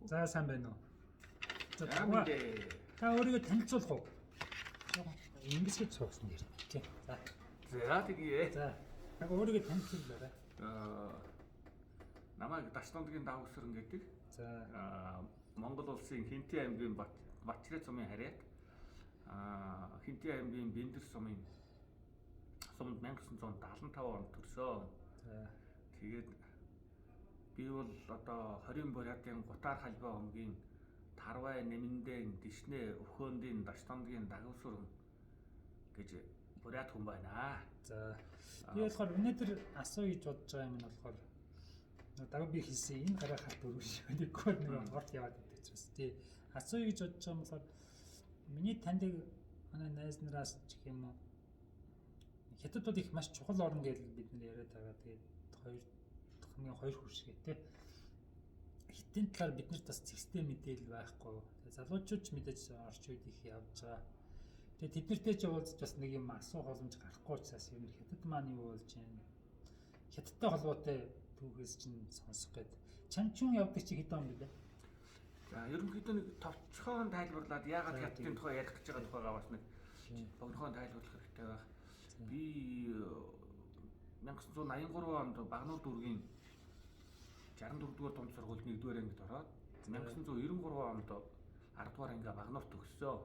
За сайн байна уу? За та өөрийгөө танилцуулах уу? Ингэж гэж суусан нэр. Тийм. За тэгээ. за өөрийгөө танилцуулаарай. Намайг Дашномдгийн Давгсран гэдэг. За Монгол улсын Хинтээ аймгийн Батчрэ цумын харьяат. Хинтээ аймгийн Бэндэр сумын сумд 1975 онд төрсөн. за Тэгээд би бол одоо 20 бурятын Гутаар халбаа өмгийн Тарвай, Нэмэндэн, Дишнэ, Өвхөөндийн Дашномдгийн Давгсран гэж бурят хүн байна. за би болохоор өнөөдөр асууя гэж бодож байгаа юм нь болохоор дагав би хэлсэн энэ гараа хат өрөш нэггүй нэг орт яваад байдаг ч бас тий асууя гэж бодож байгаа юм болохоор миний таньдаг манай найз нараас ч гэх юм уу хятад бол их маш чухал орн гэж бид нар яриад байгаа. Тэгээд хамгийн хоёр хуршиг тий хитэн талаар биднэрт бас зэгстэй мэдээлэл байхгүй. Тэгээд залуучууд ч мэдээж орч үед их явж байгаа. Тэгээд тэднэртэй ч уулзч бас нэг юм асуух боломж гарахгүй учраас ер нь хятад маань юу болж байна? Хятадтай холбоотой түүхээс чинь сонсох гээд чамчун явдаг чи хэд он бэ? За ерөнхийдөө нэг товчхон тайлбарлаад яагаад хятадын тухай ярих гэж байгаа тухайгаа бас нэг богинохон тайлбарлах хэрэгтэй байх. Би 1983 онд Багнуур дүүргийн 64 дугаар дунд сургуульд 1-р ангид ороод 1993 онд 10 дугаар анги Багнуурт төгссөн.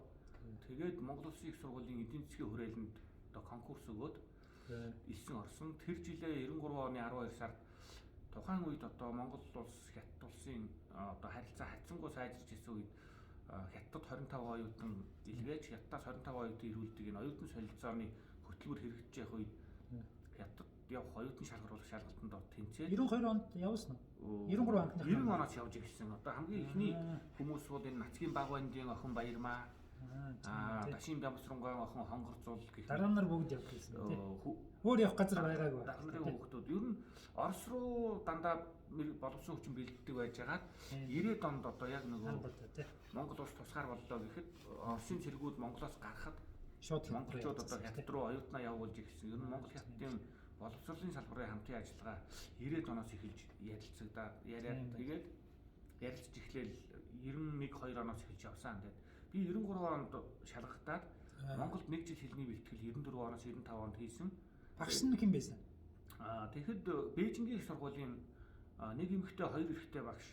Тэгээд Монгол Улсын их сургуулийн эдийн засгийн хүрээлэнд одоо конкурс өгөөд элсэн орсон. Тэр жилээ 93 оны 12 сард тухайн үед одоо Монгол улс Хятад улсын одоо харилцаа хатсангүй сайжирч ирсэн үед Хятад 25 оюутан илгээж Хятадаас 25 оюутан ирүүлдэг энэ оюутан солилцооны хөтөлбөр хэрэгжиж явах үед Хятад явах оюутан шалгаруулах шалгалтанд тэнцээд 92 онд явсан уу? 93 онд 90 оноос явж ирсэн. Одоо хамгийн ихний хүмүүс бол энэ Нацгийн баг бандын охин Баярмаа Дашин Бямсрангуй охин Хонгорцуул гэх дараа нар бүгд явж ирсэн тийм. Өөр явах газар байгаагүй. Дараа нарын хүүхдүүд ер нь Орос руу дандаа боловсон хүчин бэлддэг байжгаад 90-ад онд одоо яг нөгөө Монгол улс тусгаар боллоо гэхэд Оросын цэргүүд Монголоос гарахад шууд монголчууд одоо Хятад руу оюутнаа явуулж ирсэн. Ер нь Монгол Хятадын боловсролын салбарын хамтын ажиллагаа 90-ад оноос эхэлж ярилцагдаад яриад тэгээд ярилцж эхлээл 91-2 оноос эхэлж явсан. Тэгээд би 93 онд шалгахтаад Монголд 1 жил хэлний бэлтгэл 94 оноос 95 онд хийсэн. Багш нь хэн байсан? Тэгэхэд Бээжингийн их сургуулийн нэг эмэгтэй хоёр эрэгтэй багш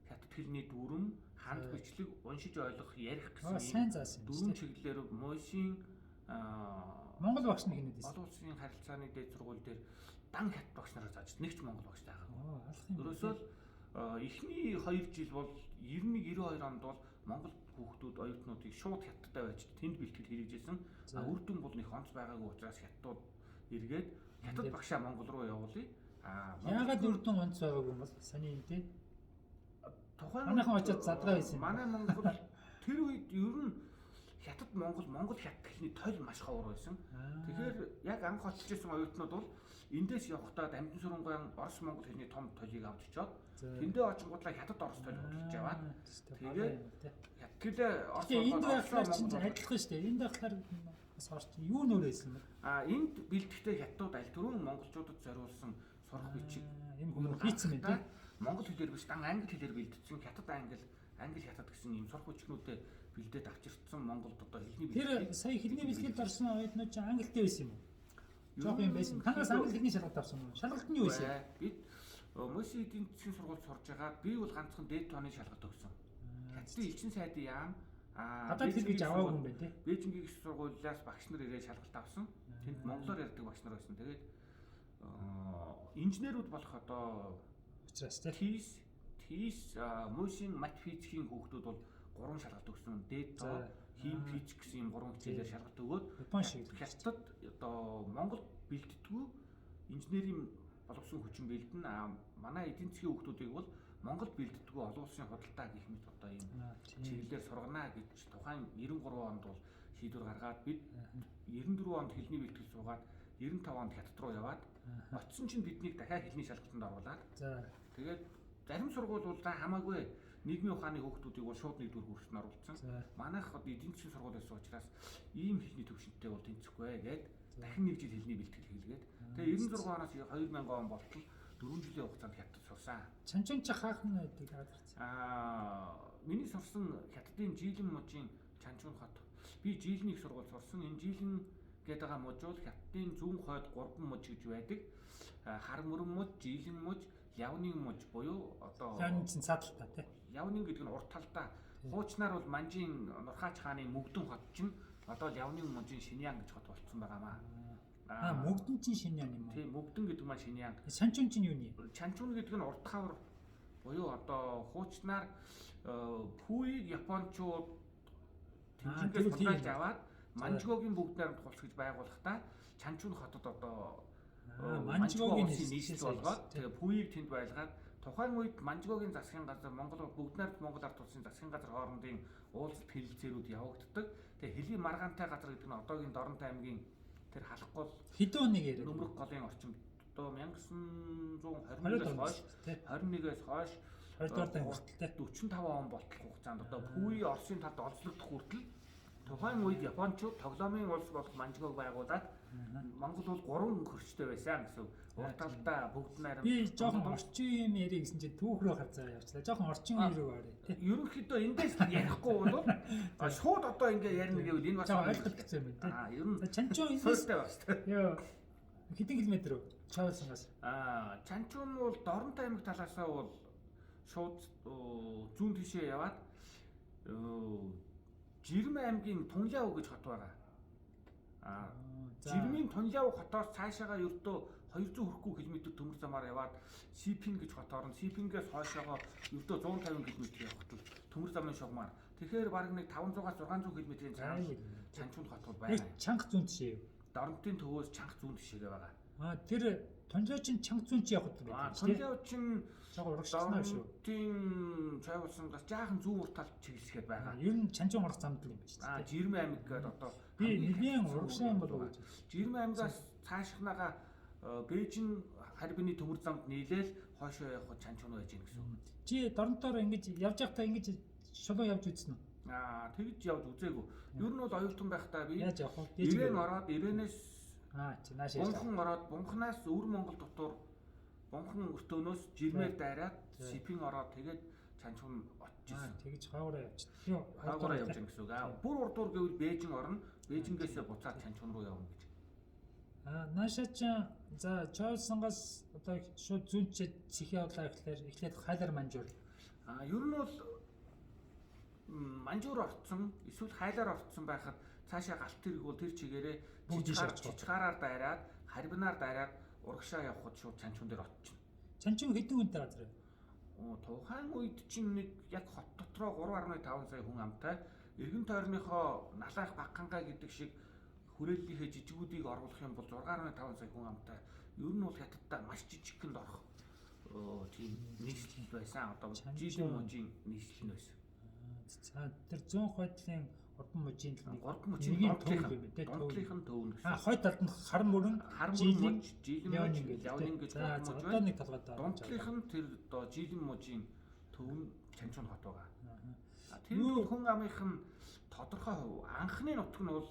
хятад хэлний дүрм, ханд бичлэг, уншиж ойлгох, ярих гэсэн дөрвөн чиглэлээр Мойшийн Монгол багш нь хинэд байсан? Олон улсын харилцааны дээд сургууль дээр дан хятад багш нараар зааж нэг ч Монгол багш таагаад. Ерөөсөө эхний 2 жил бол 91-92 онд бол Монгол хүүхдүүд оюутнуудыг шууд хятадтай байж тэнд бэлтгэл хэрэгжижсэн. Үр дүн бол нэг онц байгаагүй учраас хятадууд эргээд хятад багшаа Монгол руу явуулъя. Яагаад үр дүн онц байгаагүй юм бол саний юм тий? Тухайн манайхан очиод задгаа байсан. Манай Монгол тэр үед ер нь Хятад Монгол хятад хэлний тойл маш ховор байсан. Тэгэхээр яг анх очиж ирсэн оюутнууд бол эндээс явахдаа Дамжин Сүрэнгуйн Орос Монгол хэлний том тойлыг авч очиод тэндээ очингуудлаа Хятад Орос тойл худалдаж аваад тэгээд Хятадээ Орос энд байхлаар чинь адилхан шүү дээ. Энд байхлаар бас орч юу нөрөөсөн бэ? Энд бэлтгэхдээ Хятадууд аль түрүүн монголчуудад зориулсан сурах бичиг юм хүмүүс хийцэн байна. Монгол хэлээр биш дан англи хэлээр бэлдсэн Хятад англи хятад гэсэн юм сурах бичгнүүдэд бэлдээд авчирсан Монголд одоо хэлний бэлтгэл. Тэр сая хэлний бэлтгэлд орсон оюутнууд чинь англитэй байсан юм уу? Жоох юм байсан. Танаас англи хэлний шалгалт авсан юм уу? Шалгалт нь юу байсан? Бид Мөсийн эдийн засгийн сургуульд сурж байгаа. Би бол ганцхан дээд тооны шалгалт өгсөн. Хятадын элчин сайдын яам гадаад хэл гэж аваагүй юм байна тий. Бээжингийн их сургуулиас багш нар ирээд шалгалт авсан. Тэнд монголоор ярьдаг багш нар байсан. Тэгээд инженерүүд болох одоо учраас тий ТИС Мөсийн мат физикийн хүүхдүүд бол 3 шалгалт өгсөн. Дээд тоо хим физик гэсэн юм 3 хичээлээр шалгалт өгөөд Хятад одоо Монгол бэлддэггүй инженерийн боловсон хүчин бэлдэн манай эдийн засгийн хүүхдүүдийг бол Монголд бэлддэггүй олон улсын худалдаа гэх мэт одоо ийм чиглэлээр сургана гэж тухайн 93 онд бол шийдвэр гаргаад бид 94 онд хэлний бэлтгэл суугаад 95 онд Хятад руу яваад очсон чинь биднийг дахиад хэлний шалгалтанд оруулаад тэгээд зарим сургууль бол хамаагүй нийгмийн ухааны хүүхдүүдийг бол шууд 1-р курст нь оруулсан. Манайх эдийн засгийн сургууль байсан учраас ийм хэлний төвшөнтэй бол тэнцэхгүй гээд дахин 1 жил хэлний бэлтгэл хийлгээд. Тэгээ 96 оноос 2000 он болтол 4 жилийн хугацаанд хятад сурсан. Чанчун чи хаах нь гэдэг харагдсан. Миний сурсан хятадын Жилэн мужийн Чанчун хот. Би Жилэнийг сургууль сурсан. Энэ Жилэн гэдэг байгаа муж бол хятадын зүүн хойд 3 муж гэж байдаг. Хар мөрөн муж, Жилэн муж, Явнын муж буюу одоо Явнын чинь цааталтаа тий. Явнын гэдэг нь урт талдаа. Хуучнаар бол Манжийн Нурхаач хааны мөгдөн хот чинь одоо л Явнын мужийн Шиньян гэж хот болцсон байгаамаа. Мөгдөн чинь Шиньян юм уу? Тийм, мөгдөн гэдэг маань Шиньян. Чанчун чинь юу нэ? Чанчун гэдэг нь урт хавар буюу одоо хуучнаар Пүүийг Япончууд тэмцэнгээс худалдаж аваад Манжгогийн бүгд найрамд тулс гэж байгуулахдаа Чанчун хотод одоо Манжгогийн нийслэл болгоод тэгээ Пүүийг тэнд байлгаад тухайн үед Манжгогийн засгийн газар Монгол бүгд найрамд Монгол ард улсын засгийн газар хоорондын уулзалт хэлэлцээрүүд явагддаг. Тэгээ Хэлийн маргаантай газар гэдэг нь одоогийн Доронтой аймгийн тэр халахгүй хэдэн оныг яриад нөмрөх голын орчимд одоо 1921-ээс хойш 21-ээс хойш 20-р дан хүртэл 45 он болтол хугацаанд одоо Пүүи Оросын талд олзлогдох хүртэл тухайн үед Япончууд тоглоомын улс болох Манжгог байгуулад Монгол бол 3 хөрчтэй байсан гэсэн. Урт талдаа бүгд найрамд. Би жоохон орчин юм яриа гэсэн чинь түүх рүү харцаа явчлаа. Жоохон орчин юм рүү орё тий. Ерөнхийдөө эндээс ярихгүй бол шууд одоо ингээ ярина гэвэл энэ бас ойлголт гэсэн юм байна тий. Ер нь Чанчун фэрстэй бас тий. Йоо. Хэдэн километр вэ? Чавсангаас. Чанчун бол Доронтой аймаг талаасаа бол шууд зүүн тишээ яваад Жирмэн аймгийн Тунляв гэж хот байгаа. Жирмийн Тунляв хотоос цаашаага ердөө 200 хүрэхгүй км төмөр замаар яваад Сипин гэж хот орно. Сипингээс хойшоогоо ердөө 150 км явхад л төмөр замын шугамар. Тэгэхээр баг нэг 500-аас 600 км-ийн цааш Чанчун хот бол байна. Чанга зүүн тишээ. Доронтын төвөөс чанга зүүн тишээгээ байгаа. Тэр Тунляв чинь чанга зүүн чи явах гэдэг байна. Тунляв чинь жоохон урагшсан шүү. Тийм чавуулсангаас жаахан зүүн урт талд чиглэсгээд байгаа. Ер нь Чанчун урах замд л юм байна шүү дээ. Жирмэн аймаг гэдэг одоо би нэгэн урагшсан болов гэж. Жирмэн аймагаас цаашхнаага Бээжин харбины төмөр замд нийлээл хойшоо явах Чанчун байж гин гэсэн. Чи Доронтоор ингэж явж байхдаа ингэж шулуун явж үзсэн үү? Тэгж явж үзээгүй. Ер нь бол оюутан байхдаа би яаж явах вэ? Ирээн ороод Ирээнээс чи нааш яаж Бунхан ороод Бунханаас Өвөр Монгол дотор Бунхан өртөөнөөс Жирмээр дайраад Сипин ороод тэгээд Чанчун очижсэн. Тэгж хаагаараа явчих. Хаагаараа явж гин гэсэн үг. Бүр урдуур гэвэл Бээжин орно. Бээжингээс буцаад Чанчун руу явна гэж. Наашаа чи за Чоолсонгоос одоо шууд зүүнчээ чихээ явлаа эхлээд хайлар манжуур. Ер нь бол манжуур орцсон эсвэл хайлаар орцсон байхад цаашаа галт тэрэг бол тэр чигээрээ чичгаараар дайраад харбинаар дайраад урагшаа явхад шууд Чанчун дээр очино. Чанчун хэдэн хүнтэй газар вэ? Тухайн үед чинь нэг яг хот дотроо 3.5 сая хүн амтай эргэн тойрныхоо налаах Баггангаа гэдэг шиг хүрээллийнхээ жижигүүдийг оруулах юм бол 6.5 сая хүн амтай. Ер нь бол хятадтай маш жижигхэнд орох тийм нийслэл байсан. Одоо Жилэн мужийн нийслэл нь байсан. За тэр 100 хойдлын урдан мужийн донтлынх нь төв гэсэн. Хойд талд нь хар мөрөн Жилэн Явнын гэж одоо нэг талгаад байгаа. Донтлынх нь тэр одоо Жилэн мужийн төв нь Чанчун хот байгаа. Тэр хүн амынх нь тодорхой хувь анхны нутаг нь бол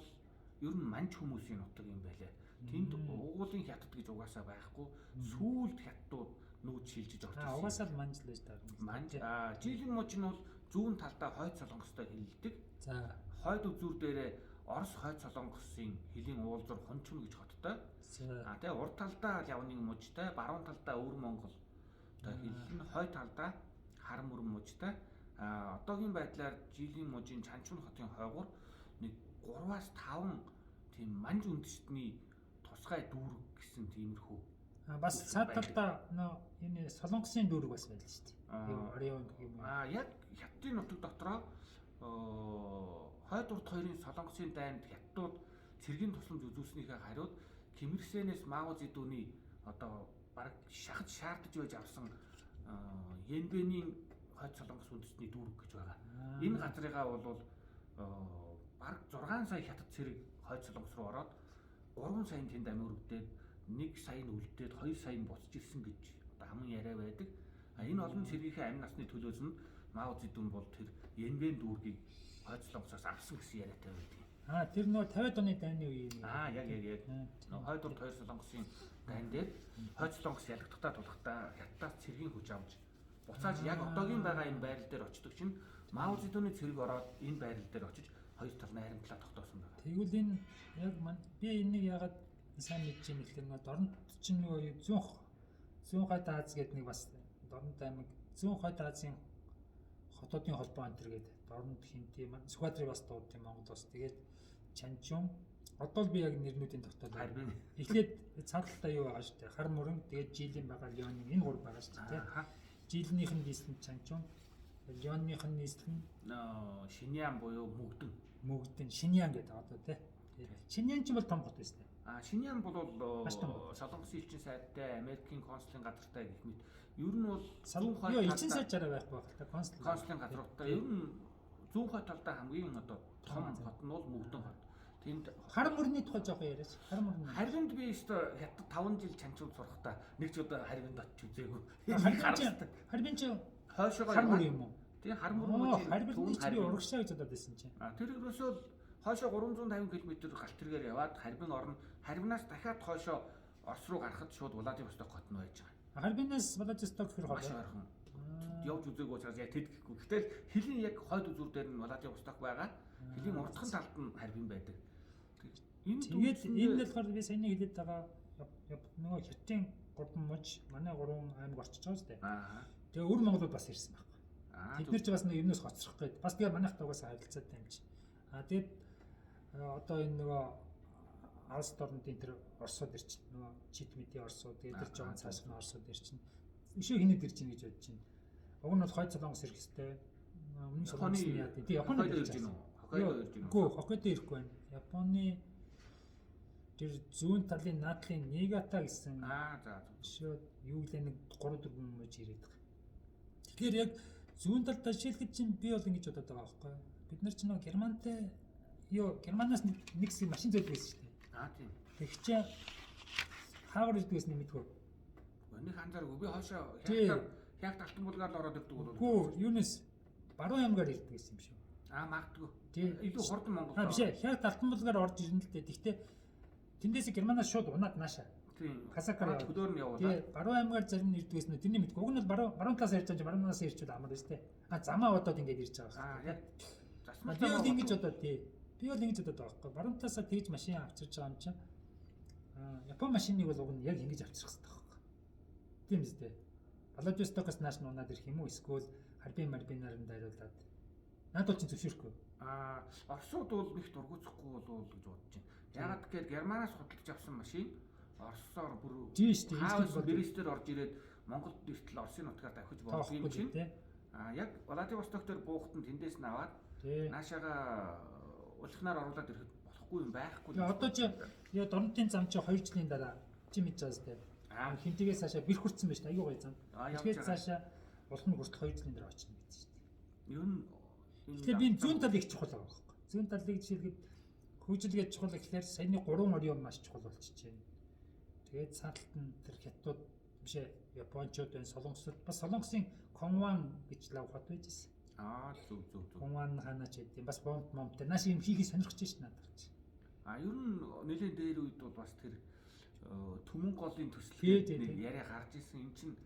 ер нь манж хүмүүсийн нутаг юм байлаа. Тэнд уугуулын хятад гэж угаасаа байхгүй. Сүүлд хятадууд нүүж шилжиж орчихсон. Угаасаа л манж л байж таарна. Манж Жилэн муж нь бол зүүн талдаа хойд солонгостой хилдэг. За хойд үзүүр дээрээ Орос хойд солонгосын хилийн уулзуур Хончун гэж хоттой. Тэгээ урд талдаа Явнын мужтай, баруун талдаа Өвөр Монгол. Тэгээ хил нь хойд талдаа Хар мөрөн мужтай. Одоогийн байдлаар Жилэн мужийн Чанчун хотын хойгуур нэг 3-аас 5 тийм манж үндэстний тусгай дүүрэг гэсэн тиймэрхүү. Бас цаад талдаа энэ солонгосын дүүрэг бас байлаа шүү дээ. Орион юм. Яг хятадын нутаг дотроо хойд урд хоёрын солонгосын дайнд хятадууд цэргийн тусламж үзүүлснийхээ хариуд Ким Ир Сенээс Мао Цзэдуны одоо бараг шахаж шаардаж байж авсан Янбэний хойд солонгос үндэстний дүүрэг гэж байгаа. Энэ газрыгаа бол бараг 6 сая хятад цэрэг хойд солонгос руу ороод 3 сая тэнд амь өргөдөөд 1 сая нь үлдээд 2 сая нь буцаж ирсэн гэж одоо аман яриа байдаг. Энэ олон цэргийнхээ амь насны төлөөс нь Мао Цзэдун бол тэр Янбэн дүүргийг хойд солонгосоос авсан гэсэн яриатай байдаг. Тэр нөгөө 50-аад оны дайны үеийн. Яг. Хойд урд хоёр солонгосын дайн дээр хойд солонгос ялагдахтаа тулахтаа хятадаас цэргийн хүч авч буцааж яг одоогийн байгаа энэ байрал дээр очдог чинь Мао Цзэдуны цэрэг ороод энэ байрал дээр очиж хоёр тал найрамдлаа тогтоосон байна. Тэгвэл энэ яг би энийг ягаад сайн мэдэж юм гэхээр нөгөө Дорнод чинь нөгөө зүүн хойд Аз гэдэг нэг бас Дорнод аймаг зүүн хойд Азийн хотуудын холбоо энэ төр гэдэг Дорнод хинти Сүхбаатарыг бас дуудсан Монгол бас тэгээд Чанчун одоо л би яг нэрнүүдийн тогтоолоо. Эхлээд цааталтаа юу байгаа шүү дээ. Хар мөрөн тэгээд жилийн байгаа Леоны энэ гур байгаа шүү дээ. Жилийнх нь нийслэн Чанчун, Леоных нь нийслэн Шиньян буюу мөгдөн Шиньян гэдэг одоо тий. Шиньян ч бол том хот байсан. Шиньян бол Солонгосын элчин сайдтай Америкийн консулын газартай гэх мэт ер нь бол зүүн хойд элчин сайдчаараа байх байх л та консулын газруудтай ер нь зүүн хойд талдаа хамгийн одоо том хот нь бол мөгдөн хот. Тэнд хар мөрний тухай жоох яриач. Харвинд би өстө хятад 5 жил чанчууд сурахтаа нэг ч удаа харвинд очиж үзээгүй. Харвин ч хойшоогоо хар мөр юм уу? Тэгээ хар мөр мөч харвин чи урагшаа гэж бодоод байсан чинь. Тэр ерөөсөө хойшоо 350 км галт тэргээр яваад харвин орно. Харвинаас дахиад хойшоо Орос руу гарахад шууд Владивосток хот нь байж байгаа. Харвинаас Владивосток хэр хот ойрхон. Явж үзээгүй учраас яг тэд гэхгүй. Гэтэл хилийн яг хойд үзүүр дээр нь Владивосток байгаа. Хилийн урдхан талд нь харвин байдаг. Тэгээд энэ болохоор би саяны хэлээд байгаа нөгөө хятадын 3 муж манай 3 аймаг орчиж байгаа шүү дээ. Тэгээ өвөр Монголд бас ирсэн байхгүй. Тэд нар ч бас нэг юмнаас хоцрох гээд бас тэгээ манайх тагаас харилцаатай юм чинь. Тэгээд одоо энэ нөгөө Алс дорнодын тэр Оросод ирчин нөгөө чит мэдээ Оросод тэгээд тэр жоохон цааш нь Оросод ирчин. Өшөө хинэд ирчин гэж бодож байна. Уг нь бол хойд Солонгос ирэх хэвээр. Өмнө Солонгос нь яа тий Японд ирж байна. Хоккайдо Хоккайдо ирэхгүй байна. Японы тэр зүүн талын наадлын Нигата гэсэн өшөө юу гэлээ нэг 3-4 мөж ирээд байгаа. Тэгэхээр яг зүүн талдаа жишээлхэд чинь би бол ингэж бодоод байгаа байхгүй. Бид нар ч нөгөө Германаас нэг хэсэг машин зөөлдөг байсан шүү дээ. Тийм. Тэгчээ хаагаар ирдгээс нэмэдгүй. Өнийг анзааргүй. Би хоошоо хягт алтан булгаар л ороод ирдэг бол. Үгүй, юунес баруун ямгаар ирдэг гэсэн юм шүү. Магадгүй. Илүү хурдан Монгол. Биш ээ, хягт алтан булгаар орж ирнэ л дээ. Гэхдээ тэндээс Германаас шууд унаад нааша. Тийм. Хасакаар хөдөөр нь явуулаад. Тийм, баруун ямгаар зарим нь ирдгээс нь тэрний мэдгүй. Уг нь бол баруун талаас ярьж байгаа баруун талаас ирчүүд амар шүү дээ. Замаа бодоод ингэж ирж байгаа. Яг. Би бол ингэж бодоод тий. Би бол ингэж бодоод байгаа байхгүй. Баруун талаасаа тэгж машин авчирч байгаа юм чинь. Япон машиныг бол уг нь яг ингэж авчрах хэрэгтэй байхгүй. Тийм үстэй. Владивостокоос нааш нунаад ирэх юм уу? Эсвэл харбинаар нь дайруулад. Наад бол чинь зөвшөөрөхгүй. Оросууд бол их дургуцахгүй болов гэж бодож байна. Ягаад гэхээр Германаас худалдаж авсан машин Оросоор бүр хаавс бэрестээр орж ирээд Монголд иртэл Оросын нутгаар давхиж болох юм чинь. Яг Владивосток дээр буухтан тэндээс нь аваад наашаага улхнаар оруулаад ирэхэд болохгүй юм байхгүй. Одоо чи яа Дорнодын зам чи 2 жилийн дараа чи мэдж байгаа зү. Хинтгээс цаашаа бэрх хүрсэн байж та аюу гай зам. Тэгэхээр цаашаа улхны хүртэл 2 жилийн дараа очно гэж шүү дээ. Ер нь тэгэхээр би зүүн тал их чухал байгаа байхгүй. Зүүн талыг жишээлбэл хөгжилгээд чухал гэхээр саяны 3 орон маш чухал болчихж байна. Тэгээд цааталт нь тэр хятадууд биш ээ Япончууд байна, Солонгосууд бас Солонгосын Конван гэж лав хот байж байсан. Зөв. Конван ханаач гэдэг бас момтой. Нааш юм хийхийг сонирхож шин надад чи. Ер нь нэлээд дээр үед бол бас тэр түмэн голын төслөг яриа гарч исэн. Энд чинь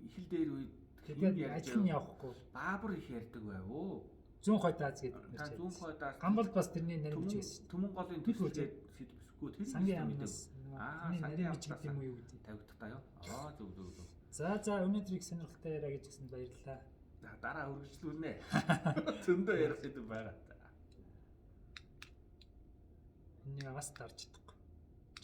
их л дээр үед тэгээд ажил нь явахгүй. Баабар их ярьдаг байвуу. Зүүн хойд Аз гэдэг нэр. Зүүн хойд Аз. Гамболд бас тэрний нэр гэж байсан. Түмэн голын төслөг сэдвэсгүй тэр сангийн амнаас сангийн амч гэдэг юм уу юу гэдэг. Тавигдах таа ёо. Зөв. За өнөөдөр их сонирхолтой яриа гэж гисэн баярлалаа. Дараа үргэлжлүүлнэ. Зөндөө ярих сэдв байгаа. Энийг бас дарж чадахгүй.